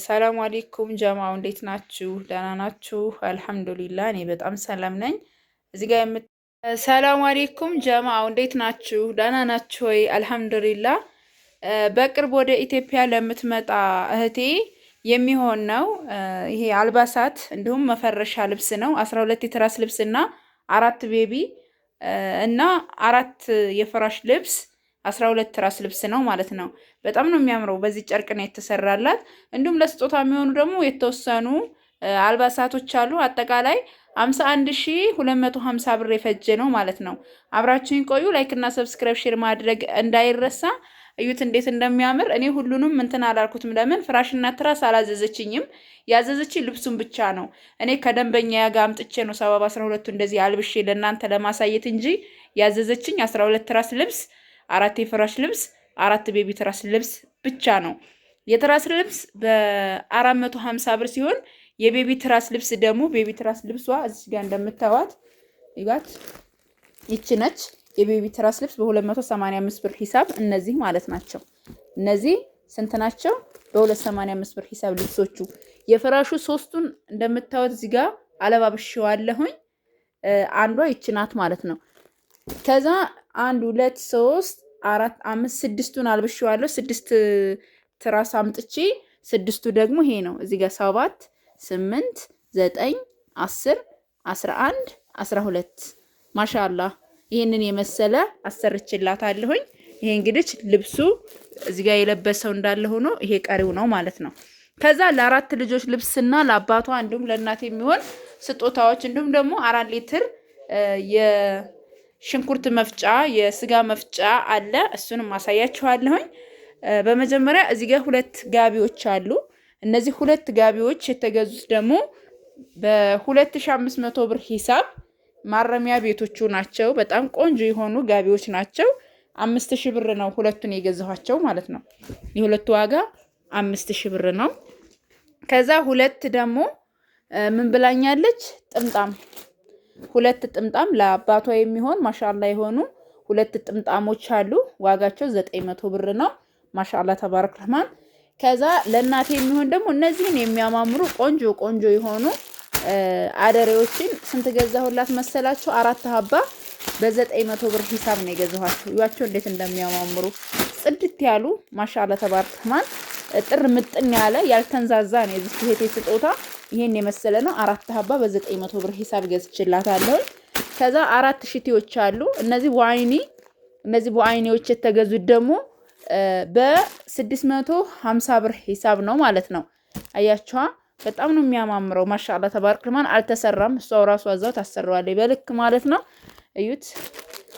ሰላም አለይኩም ጀማው እንዴት ናችሁ? ደህና ናችሁ? አልሐምዱሊላህ እኔ በጣም ሰላም ነኝ። እዚህ ጋር ሰላም አለይኩም ጀማው እንዴት ናችሁ? ደህና ናችሁ ወይ? አልሐምዱሊላህ። በቅርብ ወደ ኢትዮጵያ ለምትመጣ እህቴ የሚሆን ነው። ይሄ አልባሳት እንዲሁም መፈረሻ ልብስ ነው። 12 የትራስ ልብስና አራት ቤቢ እና አራት የፍራሽ ልብስ 12 ትራስ ልብስ ነው ማለት ነው። በጣም ነው የሚያምረው። በዚህ ጨርቅ ነው የተሰራላት። እንዲሁም ለስጦታ የሚሆኑ ደግሞ የተወሰኑ አልባሳቶች አሉ። አጠቃላይ 51250 ብር የፈጀ ነው ማለት ነው። አብራችሁን ቆዩ። ላይክ እና ሰብስክራይብ ሼር ማድረግ እንዳይረሳ። እዩት እንዴት እንደሚያምር። እኔ ሁሉንም እንትን አላልኩትም። ለምን ፍራሽና ትራስ አላዘዘችኝም። ያዘዘችኝ ልብሱን ብቻ ነው። እኔ ከደንበኛ ያጋ አምጥቼ ነው 712 እንደዚህ አልብሼ ለእናንተ ለማሳየት እንጂ ያዘዘችኝ 12 ትራስ ልብስ፣ አራት የፍራሽ ልብስ፣ አራት ቤቢ ትራስ ልብስ ብቻ ነው። የትራስ ልብስ በ450 ብር ሲሆን የቤቢ ትራስ ልብስ ደግሞ ቤቢ ትራስ ልብሷ እዚህ ጋር እንደምታዩት ይጋት ይቺ ነች። የቤቢ ትራስ ልብስ በ285 ብር ሂሳብ እነዚህ ማለት ናቸው። እነዚህ ስንት ናቸው? በ285 ብር ሂሳብ ልብሶቹ። የፍራሹ ሶስቱን እንደምታዩት እዚህ ጋር አለባብሼዋለሁኝ። አንዷ ይቺ ናት ማለት ነው። ከዛ 1 2 3 4 5 ስድስቱን አልብሼዋለሁ። 6 ትራስ አምጥቼ ስድስቱ ደግሞ ይሄ ነው። እዚህ ጋር 7 8 9 10 11 12 ማሻአላህ ይሄንን የመሰለ አሰርችላታለሁኝ። ይሄ እንግዲህ ልብሱ እዚህ ጋር የለበሰው እንዳለ ሆኖ ይሄ ቀሪው ነው ማለት ነው። ከዛ ለአራት ልጆች ልብስና ለአባቷ እንዲሁም ለእናቴ የሚሆን ስጦታዎች እንዲሁም ደግሞ 4 ሊትር የሽንኩርት መፍጫ የስጋ መፍጫ አለ። እሱንም ማሳያችኋለሁኝ። በመጀመሪያ እዚህ ጋር 2 ጋቢዎች አሉ። እነዚህ 2 ጋቢዎች የተገዙት ደግሞ በ2500 ብር ሂሳብ ማረሚያ ቤቶቹ ናቸው። በጣም ቆንጆ የሆኑ ጋቢዎች ናቸው። 5000 ብር ነው ሁለቱን የገዛኋቸው ማለት ነው። የሁለቱ ዋጋ 5000 ብር ነው። ከዛ 2 ደግሞ ምን ብላኛለች? ጥምጣም 2 ጥምጣም ለአባቷ የሚሆን ማሻአላ የሆኑ 2 ጥምጣሞች አሉ። ዋጋቸው 900 ብር ነው። ማሻአላ ተባረክ ረህማን። ከዛ ለእናቴ የሚሆን ደግሞ እነዚህን የሚያማምሩ ቆንጆ ቆንጆ የሆኑ አደሬዎችን ስንት ገዛሁላት መሰላችሁ? 4 ሀባ በ900 ብር ሂሳብ ነው የገዛኋቸው። ያቸው እንዴት እንደሚያማምሩ ጽድት ያሉ ማሻአላ ተባረክ ረህማን። ጥር ምጥን ያለ ያልተንዛዛ ነው የዚህ እህቴ ስጦታ። ይሄን የመሰለ ነው። 4 ሀባ በ900 ብር ሂሳብ ገዝችላታለሁ። ከዛ 4 ሽቲዎች አሉ። እነዚህ በአይኒዎች የተገዙት ደግሞ በ650 ብር ሂሳብ ነው ማለት ነው። አያችኋ በጣም ነው የሚያማምረው። ማሻአላ ተባረክ ረህማን። አልተሰራም። እሷው ራሷ አዛው ታሰራዋለች በልክ ማለት ነው። እዩት።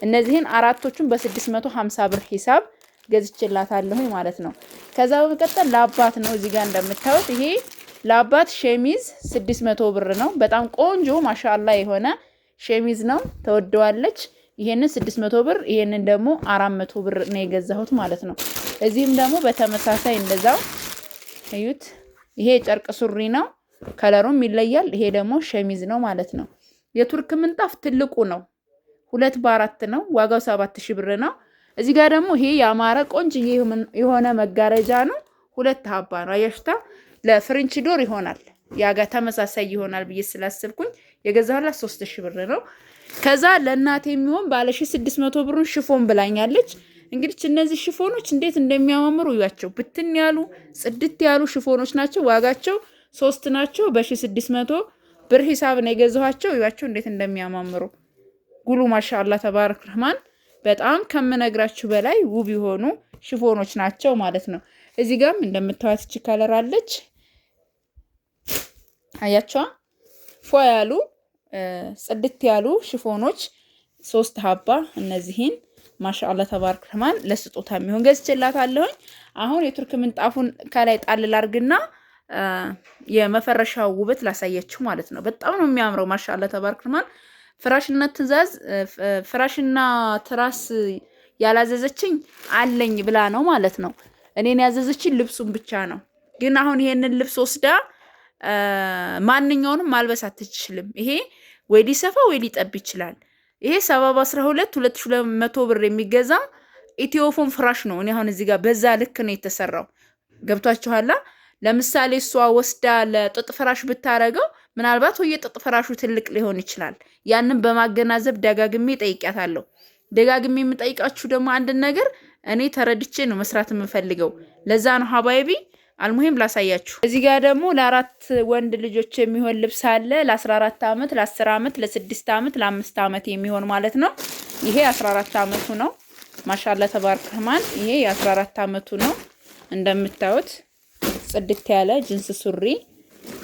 እነዚህን አራቶቹን በ650 ብር ሂሳብ ገዝችላታለሁ ማለት ነው። ከዛ በመቀጠል ለአባት ነው። እዚህ ጋር እንደምታዩት ይሄ ለአባት ሸሚዝ 600 ብር ነው። በጣም ቆንጆ ማሻአላ የሆነ ሸሚዝ ነው። ተወደዋለች። ይሄንን 600 ብር፣ ይሄንን ደግሞ 400 ብር ነው የገዛሁት ማለት ነው። እዚህም ደግሞ በተመሳሳይ እንደዛው እዩት። ይሄ ጨርቅ ሱሪ ነው። ከለሩም ይለያል። ይሄ ደግሞ ሸሚዝ ነው ማለት ነው። የቱርክ ምንጣፍ ትልቁ ነው። 2 በ4 ነው። ዋጋው 7000 ብር ነው። እዚህ ጋር ደግሞ ይሄ ያማረ ቆንጆ የሆነ መጋረጃ ነው። 2 ሀባ ነው። አያሽታ ለፍሬንች ዶር ይሆናል። ያጋ ተመሳሳይ ይሆናል ብዬ ስላሰብኩኝ የገዛሁላት 3000 ብር ነው። ከዛ ለእናቴ የሚሆን ባለ 1600 ብሩን ሽፎን ብላኛለች። እንግዲህ እነዚህ ሽፎኖች እንዴት እንደሚያማምሩ እያቸው። ብትን ያሉ ጽድት ያሉ ሽፎኖች ናቸው። ዋጋቸው 3 ናቸው። በ1600 ብር ሂሳብ ነው የገዛኋቸው። እያቸው እንዴት እንደሚያማምሩ ጉሉ ማሻአላ ተባረክ ረህማን። በጣም ከምነግራችሁ በላይ ውብ የሆኑ ሽፎኖች ናቸው ማለት ነው። እዚህ ጋርም እንደምታዩት እቺ ከለር አለች። አያቸው ፏ ያሉ ጽድት ያሉ ሽፎኖች 3 ሀባ እነዚህን ማሻአላ ተባረክ ረህማን ለስጦታ የሚሆን ገዝቼላታለሁኝ። አሁን የቱርክ ምንጣፉን ከላይ ጣል ላርግና የመፈረሻው ውበት ላሳያችሁ ማለት ነው። በጣም ነው የሚያምረው። ማሻአላ ተባረክ ረህማን። ፍራሽና ትራስ ያላዘዘችኝ አለኝ ብላ ነው ማለት ነው። እኔን ያዘዘችኝ ልብሱን ብቻ ነው። ግን አሁን ይሄንን ልብስ ወስዳ ማንኛውንም ማልበስ አትችልም። ይሄ ወይ ሊሰፋ ወይ ሊጠብ ይችላል። ይሄ 712 2200 ብር የሚገዛ ኢትዮፎን ፍራሽ ነው። እኔ አሁን እዚህ ጋር በዛ ልክ ነው የተሰራው። ገብቷችኋላ? ለምሳሌ እሷ ወስዳ ለጥጥ ፍራሽ ብታረገው ምናልባት ወይ የጥጥ ፍራሹ ትልቅ ሊሆን ይችላል። ያንን በማገናዘብ ደጋግሜ ጠይቂያታለሁ። ደጋግሜ የምጠይቃችሁ ደግሞ አንድ ነገር እኔ ተረድቼ ነው መስራት የምፈልገው። ለዛ ነው ሀባይቢ አልሙሂም ላሳያችሁ። እዚህ ጋር ደግሞ ለአራት ወንድ ልጆች የሚሆን ልብስ አለ። ለ14 ዓመት፣ ለ10 ዓመት፣ ለ6 ዓመት፣ ለ5 ዓመት የሚሆን ማለት ነው። ይሄ 14 ዓመቱ ነው። ማሻአላ ተባረክ ረህማን። ይሄ የ14 ዓመቱ ነው። እንደምታዩት ጽድት ያለ ጅንስ ሱሪ።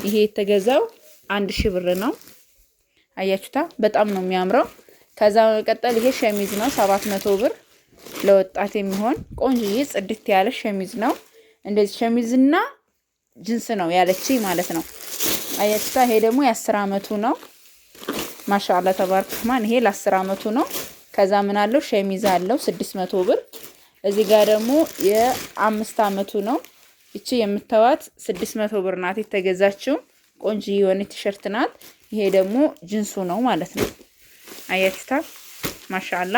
ይሄ የተገዛው 1000 ብር ነው። አያችሁታ በጣም ነው የሚያምረው። ከዛ በመቀጠል ይሄ ሸሚዝ ነው 700 ብር ለወጣት የሚሆን ቆንጆዬ ጽድት ያለ ሸሚዝ ነው። እንደዚህ ሸሚዝና ጅንስ ነው ያለችኝ ማለት ነው። አያችሁታ ይሄ ደግሞ የ10 ዓመቱ ነው። ማሻአላ ተባረክ ረህማን። ይሄ ለ10 ዓመቱ ነው። ከዛ ምን አለው ሸሚዝ አለው 600 ብር። እዚህ ጋር ደግሞ የ5 ዓመቱ ነው። እቺ የምታዋት 600 ብር ናት የተገዛችው። ቆንጆ የሆነ ቲሸርት ናት። ይሄ ደግሞ ጅንሱ ነው ማለት ነው። አያችሁታ ማሻአላ።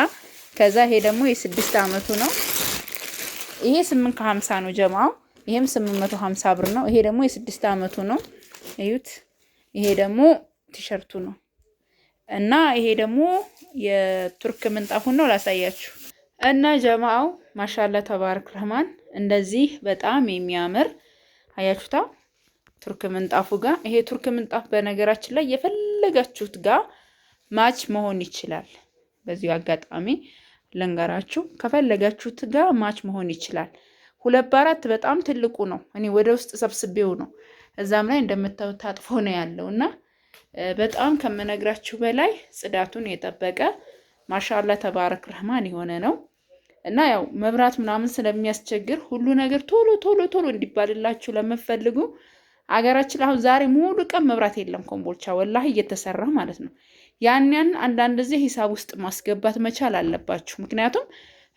ከዛ ይሄ ደግሞ የ6 ዓመቱ ነው። ይሄ 850 ነው ጀማው። ይሄም 850 ብር ነው። ይሄ ደግሞ የ6 ዓመቱ ነው። እዩት። ይሄ ደግሞ ቲሸርቱ ነው እና ይሄ ደግሞ የቱርክ ምንጣፉን ነው ላሳያችሁ። እና ጀማው ማሻአላ ተባረክ ረህማን እንደዚህ በጣም የሚያምር አያችሁታ ቱርክ ምንጣፉ ጋር። ይሄ ቱርክ ምንጣፍ በነገራችን ላይ የፈለጋችሁት ጋር ማች መሆን ይችላል። በዚሁ አጋጣሚ ለንገራችሁ ከፈለጋችሁት ጋር ማች መሆን ይችላል። 2x4 በጣም ትልቁ ነው። እኔ ወደ ውስጥ ሰብስቤው ነው። እዛም ላይ እንደምታዩት ታጥፎ ነው ያለው እና በጣም ከመነግራችሁ በላይ ጽዳቱን የጠበቀ ማሻአላ ተባረክ ረህማን የሆነ ነው እና ያው መብራት ምናምን ስለሚያስቸግር ሁሉ ነገር ቶሎ ቶሎ ቶሎ እንዲባልላችሁ ለምትፈልጉ አገራችን አሁን ዛሬ ሙሉ ቀን መብራት የለም ኮምቦልቻ ወላሂ እየተሰራ ማለት ነው። ያን አንዳንድ ጊዜ ሂሳብ ውስጥ ማስገባት መቻል አለባችሁ። ምክንያቱም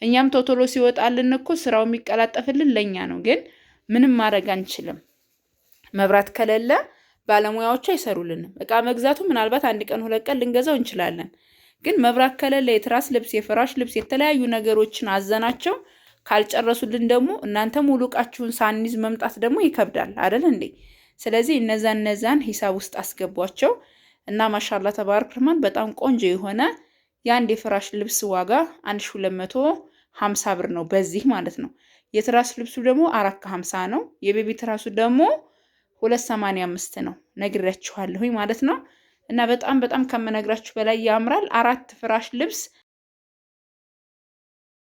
እኛም ቶሎ ሲወጣልን እኮ ስራው የሚቀላጠፍልን ለኛ ነው። ግን ምንም ማድረግ አንችልም። መብራት ከሌለ ባለሙያዎቹ አይሰሩልንም። እቃ መግዛቱ ምናልባት 1 ቀን 2 ቀን ልንገዛው እንችላለን። ግን መብራት ከሌለ የትራስ ልብስ፣ የፍራሽ ልብስ፣ የተለያዩ ነገሮችን አዘናቸው ካልጨረሱልን ደግሞ እናንተ ሙሉ እቃችሁን ሳንይዝ መምጣት ደግሞ ይከብዳል አይደል እንዴ? ስለዚህ እነዛን ሂሳብ ውስጥ አስገቧቸው እና ማሻአላ ተባረክ ረህማን በጣም ቆንጆ የሆነ የአንድ የፍራሽ ልብስ ዋጋ 1250 ብር ነው በዚህ ማለት ነው። የትራስ ልብሱ ደግሞ 450 ነው። የቤቢ ትራሱ ደግሞ 285 ነው። ነግሬያችኋለሁ ማለት ነው። እና በጣም ከመነግራችሁ በላይ ያምራል። 4 ፍራሽ ልብስ